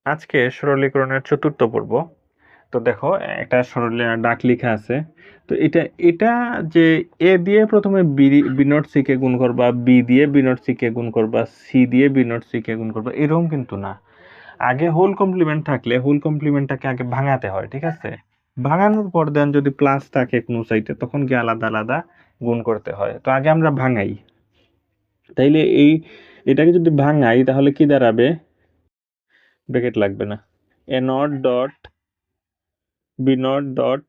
আজকে সরলীকরণের চতুর্থ পর্ব। তো দেখো একটা সরল ডাক লেখা আছে। তো এটা যে এ দিয়ে প্রথমে বি নট সি কে গুণ করবা, বি দিয়ে বি নট সি কে গুণ করবা, সি দিয়ে বি নট সি কে গুণ করবা, এরকম কিন্তু না। আগে হোল কমপ্লিমেন্ট থাকলে হোল কমপ্লিমেন্টটাকে আগে ভাঙাতে হয়, ঠিক আছে? ভাঙানোর পর দেন যদি প্লাস থাকে কোনো সাইডে তখন কি আলাদা আলাদা গুণ করতে হয়। তো আগে আমরা ভাঙাই। তাইলে এটাকে যদি ভাঙাই তাহলে কি দাঁড়াবে? ব্র্যাকেট লাগবে না। A not dot B not dot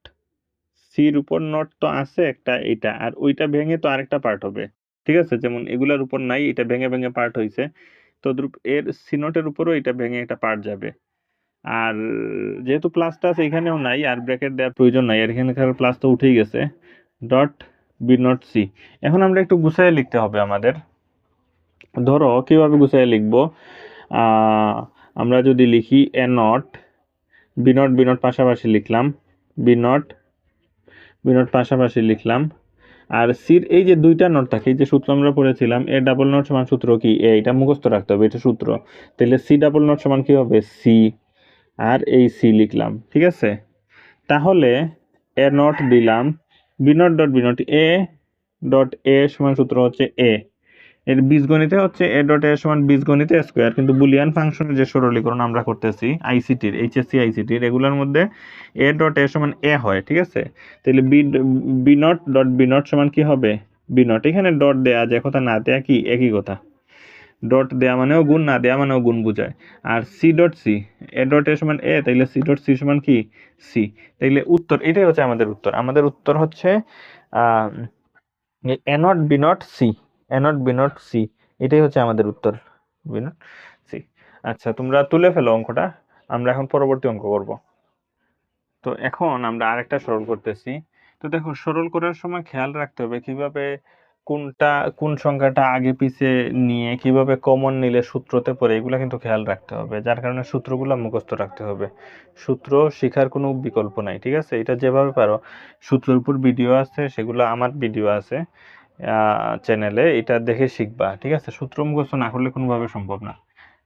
সির উপর নট তো আছে একটা, এটা আর ওইটা ভেঙে তো আরেকটা পার্ট হবে, ঠিক আছে? যেমন এগুলার উপর নাই, এটা ভেঙে ভেঙে পার্ট হয়েছে, তো এর সি নটের উপরও এটা ভেঙে একটা পার্ট যাবে। আর যেহেতু প্লাসটা আছে এখানেও নাই, আর ব্র্যাকেট দেওয়ার প্রয়োজন নাই, আর এখানকার প্লাস তো উঠেই গেছে। Dot B not C. এখন আমরা একটু গুছাইয়ে লিখতে হবে আমাদের। ধরো কিভাবে গুছাইয়ে লিখবো? আহ, আমরা যদি লিখি এ নট বি নট পাশাপাশি লিখলাম, বি নট পাশাপাশি লিখলাম, আর সির এই যে দুইটা নট থাকে, এই যে সূত্র আমরা পড়েছিলাম এ ডাবল নট সমান সূত্র কি এ, এটা মুখস্থ রাখতে হবে, এটা সূত্র। তাহলে সি ডাবল নট সমান কি হবে? সি। আর এই সি লিখলাম, ঠিক আছে? তাহলে এ নট দিলাম, B not A dot A সমান সূত্র হচ্ছে এ। এর বীজগণিতে হচ্ছে এ ডট এ সমান বীজগণিতে স্কোয়ার, কিন্তু বুলিয়ান ফাংশনের যে সরলীকরণ আমরা করতেছি আইসিটির, এইচএসসি আইসিটির, এগুলোর মধ্যে এ ডট এ সমান এ হয়, ঠিক আছে? তাহলে B not dot B not সমান কি হবে? B not. এখানে ডট দেয়া যায়, কথা না দেয়া কি একই কথা। ডট দেয়া মানেও গুণ, না দেয়া মানেও গুণ বোঝায়। আর C dot C, A dot A সমান এ, তাইলে সি ডট সি সমান কি? সি। তাইলে উত্তর এটাই হচ্ছে আমাদের উত্তর। আমাদের উত্তর হচ্ছে A not B not C, A not B not C, এটাই হচ্ছে আমাদের উত্তর। B not C. আচ্ছা, তোমরা তুলে ফেলো অঙ্কটা, আমরা এখন পরবর্তী অঙ্ক করব। তো এখন আমরা আরেকটা সরল করতেছি। তো দেখো, সরল করার সময় খেয়াল রাখতে হবে কিভাবে কোনটা কোন সংখ্যাটা আগে পিছে নিয়ে কিভাবে কমন নিলে সূত্রতে পড়ে, এগুলো কিন্তু খেয়াল রাখতে হবে। যার কারণে সূত্রগুলো মুখস্থ রাখতে হবে। সূত্র শেখার কোনো বিকল্প নাই, ঠিক আছে? এটা যেভাবে পারো, সূত্রের উপর ভিডিও আছে, সেগুলো আমার ভিডিও আছে চ্যানেলে, এটা দেখে শিখবা, ঠিক আছে? সূত্র মুখস্থ না করলে কোনোভাবে সম্ভব না।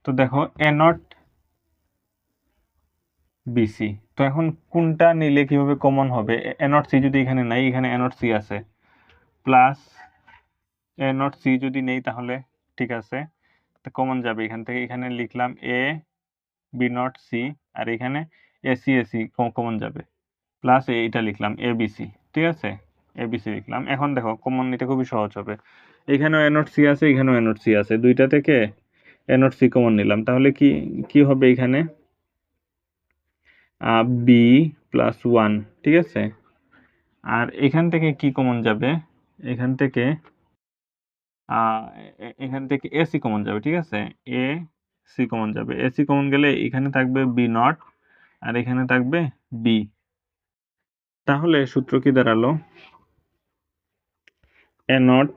তো দেখো এ নট বিসি, তো এখন কোনটা নিলে কিভাবে কমন হবে? এ নট সি যদি এখানে নাই, এখানে এ নট সি আছে, প্লাস এ নট সি যদি নেই তাহলে ঠিক আছে, তো কমন যাবে এখান থেকে। এখানে লিখলাম এ বি নট সি, আর এখানে এসি কমন যাবে, প্লাস এইটা লিখলাম এ বি সি, ঠিক আছে? এ বি সি লিখলাম। এখন দেখো কমন নিতে খুবই সহজ হবে। এখানেও এ নট সি আছে, এখানেও এ নট সি আছে, দুইটা থেকে এ নট সি কমন নিলাম, তাহলে কি কি হবে? এখানে বি প্লাস ওয়ান, ঠিক আছে? আর এখান থেকে কি কমন যাবে? এখান থেকে এখান থেকে এসি কমন যাবে, ঠিক আছে? এ সি কমন যাবে, এসি কমন গেলে এখানে থাকবে বি নট, আর এখানে থাকবে বি। তাহলে সূত্র কি দাঁড়ালো? এ নট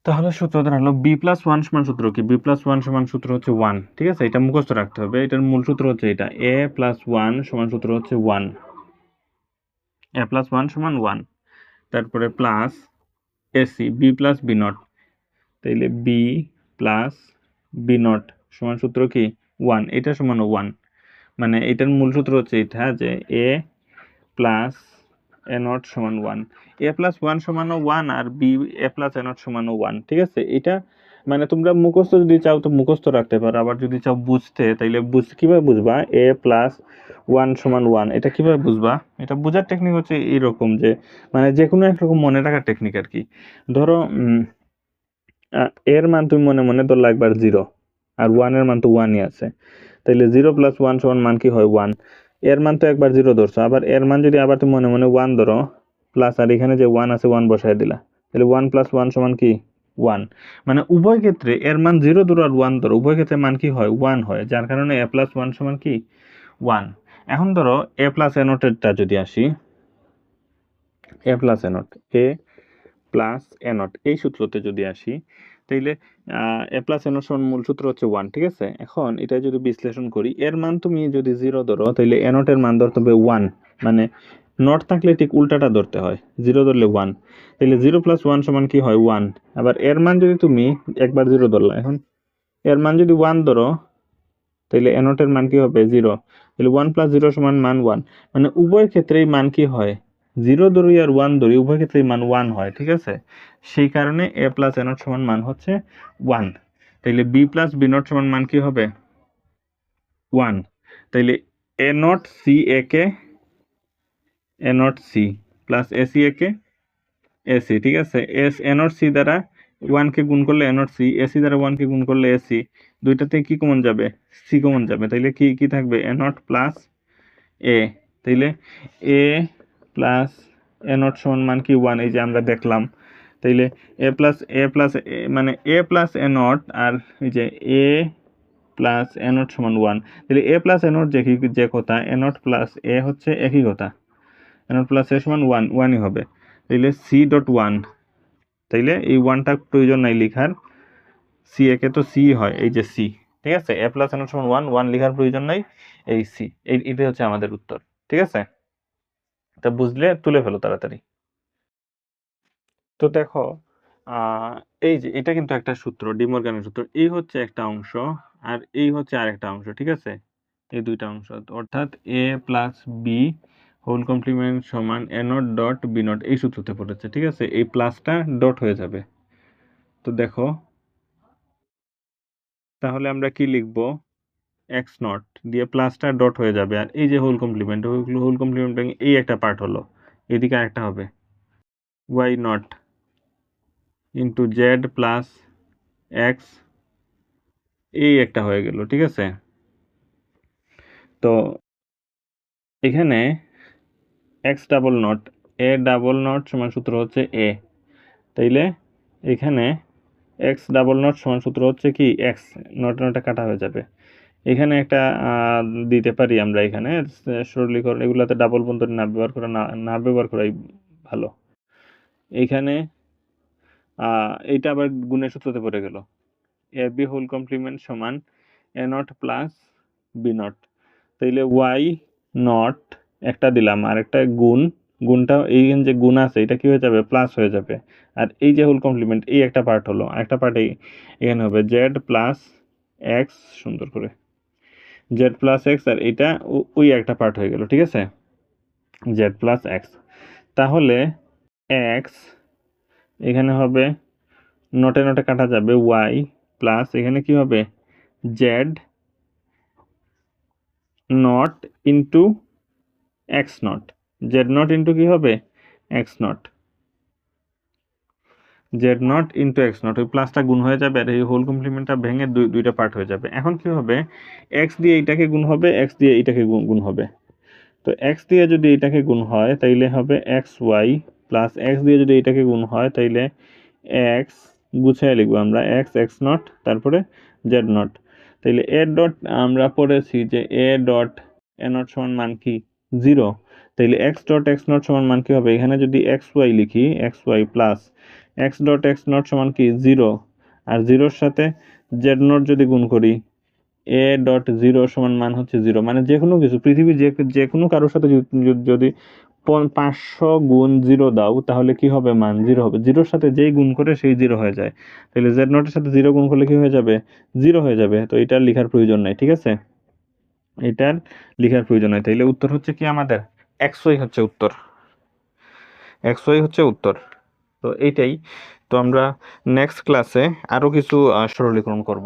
তাহলে সূত্র দাঁড়ালো বি প্লাস ওয়ান সমান সূত্র কি? বি প্লাস ওয়ান সমান সূত্র হচ্ছে ওয়ান, ঠিক আছে? এটা মুখস্থ রাখতে হবে, এটার মূল সূত্র হচ্ছে এটা, এ প্লাস ওয়ান সমান সূত্র হচ্ছে ওয়ান, এ প্লাস ওয়ান সমান ওয়ান। তারপরে plus AC B plus B not, তাইলে বি প্লাস বি নট সমান সূত্র কি? ওয়ান, এটা সমান ওয়ান। মানে এটার মূল সূত্র হচ্ছে এটা, যে এ প্লাস এ নট সমান ওয়ান, এ প্লাস ওয়ান সমান ওয়ান, আর B A plus A naught সমান ওয়ান, ঠিক আছে? এটা মানে তোমরা মুখস্থ যদি চাও তো মুখস্থ রাখতে পারো, আবার যদি চাও বুঝতে, তাইলে কিভাবে বুঝবা এ প্লাস ওয়ান সমান ওয়ান? এটা কিভাবে বুঝবা? এটা বোঝার টেকনিক হচ্ছে এইরকম, যে মানে যে কোনো একরকম মনে রাখার টেকনিক আর কি। ধরো এর মান তুমি মনে মনে ধরলা একবার জিরো, আর ওয়ানের মান তো ওয়ানই আছে, তাইলে জিরো প্লাস ওয়ান সমান মান কি হয়? ওয়ান। এর মান তো একবার জিরো ধরছো, আবার এর মান যদি আবার তুমি মনে মনে ওয়ান ধরো, প্লাস আর এখানে যে ওয়ান আছে ওয়ান বসায় দিলা, তাহলে ওয়ান প্লাস ওয়ান সমান কি? ওয়ান। মানে উভয় ক্ষেত্রে এর মান জিরো ধরো আর ওয়ান ধরো, উভয় ক্ষেত্রে মান কি হয়? ওয়ান হয়, যার কারণে এ প্লাস ওয়ান সমান কি? ওয়ান। এখন ধরো এ প্লাস এ নটেরটা যদি আসি, A plus A not, A plus A not এই সূত্রতে যদি আসি, তাইলে এ প্লাস এ নট সমান মূল সূত্র হচ্ছে ওয়ান, ঠিক আছে? এখন এটা যদি বিশ্লেষণ করি, এর মান তুমি যদি জিরো ধরো, তাইলে এ নটের মান ধরতে হবে ওয়ান, মানে নট থাকলে ঠিক উল্টাটা ধরতে হয়, 0 ধরলে 1, তাহলে 0 + 1 সমান কি হয় 1। আবার এর মান যদি তুমি একবার 0 ধরলা, এখন এর মান যদি 1 ধরো তাহলে এ নটের মান কি হবে 0, তাহলে 1 + 0 সমান মান 1, মানে উভয় ক্ষেত্রেই মান কি হয় 0 ধরি আর 1 ধরি উভয় ক্ষেত্রেই মান 1 হয়, ঠিক আছে। সেই কারণে a + a0 সমান মান হচ্ছে 1, তাহলে b + b0 সমান মান কি হবে 1, তাহলে a0 c a K a0 c plus ac a K ac, ঠিক আছে। a0 c দ্বারা 1 কে গুণ করলে a0 c, ac দ্বারা 1 কে গুণ করলে ac, দুইটাতে কি কমন যাবে c কমন যাবে, তাইলে কি কি থাকবে a0 প্লাস a, তাইলে a প্লাস a0 সমান মান কি 1, এই যে আমরা দেখলাম। তাইলে a প্লাস মানে a প্লাস a0 আর এই যে a প্লাস a0 সমান 1, তাহলে a প্লাস a0 যে কথা a0 প্লাস a হচ্ছে একই কথা, a0 প্লাস a সমান 1 1ই হবে, তাইলে c ডট 1, তাইলে এই 1টা প্রয়োজন নাই লিখার, c একে তো c হয়, এই যে c, ঠিক আছে। a প্লাস a0 সমান 1 1 লিখার প্রয়োজন নাই, এই c, এইটাই হচ্ছে আমাদের উত্তর, ঠিক আছে। তা বুঝলে তুলে ফেলো তাড়াতাড়ি। তো দেখো এই যে এটা কিন্তু একটা সূত্র, ডি মর্গানের সূত্র, এই হচ্ছে একটা অংশ আর এই হচ্ছে আরেকটা অংশ, ঠিক আছে। এই দুইটা অংশ, অর্থাৎ a plus B whole complement সমান a not dot B not, এই সূত্রতে পড়েছে, ঠিক আছে। এই প্লাসটা ডট হয়ে যাবে। তো দেখো তাহলে আমরা কি লিখব, এক্স নট দিয়ে প্লাসটা ডট হয়ে যাবে, আর এই যে হোল কমপ্লিমেন্ট এই একটা পার্ট হলো, এদিকে আরেকটা হবে Y not into Z plus X, এই একটা হয়ে গেল, ঠিক আছে। তো এখানে X double not A double not সমান সূত্র হচ্ছে এ, তাইলে এখানে এক্স ডাবল নট সমান সূত্র হচ্ছে কি এক্স, নট নটটা কাটা হয়ে যাবে। এখানে একটা দিতে পারি আমরা, এখানে সরলীকরণ, এগুলাতে ডাবল বন্ধনী না ব্যবহার করাই ভালো। এইখানে এইটা আবার গুণের সূত্রতে পড়ে গেল, এ বি হোল কমপ্লিমেন্ট সমান এ নট প্লাস বি নট, তাইলে ওয়াই নট একটা দিলাম আর একটা গুণটা এই যে গুণ আছে এটা কি হয়ে যাবে প্লাস হয়ে যাবে, আর এই যে হোল কমপ্লিমেন্ট এই একটা পার্ট হলো, আরেকটা পার্ট এখানে হবে জেড প্লাস এক্স, সুন্দর করে জেড প্লাস এক্স, আর এটা ওই একটা পার্ট হয়ে গেল, ঠিক আছে, জেড প্লাস এক্স। তাহলে এক্স এখানে হবে নটে নটে কাটা যাবে ওয়াই প্লাস এখানে কি হবে z nought into x not, z nought into কি হবে x not, z nought into x not, ওই প্লাসটা গুণ হয়ে যাবে আর এই হোল কমপ্লিমেন্টটা ভেঙে দুইটা পার্ট হয়ে যাবে। এখন কি হবে এক্স দিয়ে এইটাকে গুণ হবে, এক্স দিয়ে এইটাকে গুণ হবে। তো এক্স দিয়ে যদি এইটাকে গুণ হয় তাইলে হবে এক্স ওয়াই প্লাস এক্স দিয়ে যদি এইটাকে গুণ হয় তাইলে এক্স গুছিয়ে লিখবো আমরা এক্স নট তারপরে জেড নট, তাইলে এ ডট আমরা পড়েছি যে এ ডট এ নট সমান মান কি 0, তাইলে এক্স ডট এক্স নট সমান মান কি হবে, এখানে যদি এক্স ওয়াই লিখি X Y plus X dot X not সমান কি 0, আর 0-র সাথে জেড নট যদি গুণ করি এ ডট 0 সমান মান হচ্ছে 0, মানে যে কোনো কিছু পৃথিবীর যে কোনো কারোর সাথে যদি 500 গুণ 0 দাও তাহলে কি হবে মান 0 হবে, 0-র সাথে যেই গুণ করে সেই 0 হয়ে যায়, তাহলে জেড নটের সাথে 0 গুণ করলে কি হয়ে যাবে 0 হয়ে যাবে। তো এটার লেখার প্রয়োজন নাই, ঠিক আছে, এটার লেখার প্রয়োজন নাই, তাইলে উত্তর হচ্ছে কি আমাদের এক্সওয়াই হচ্ছে উত্তর, এক্সওয়াই হচ্ছে উত্তর। তো এইটাই, তো আমরা নেক্সট ক্লাসে আরো কিছু সরলীকরণ করব।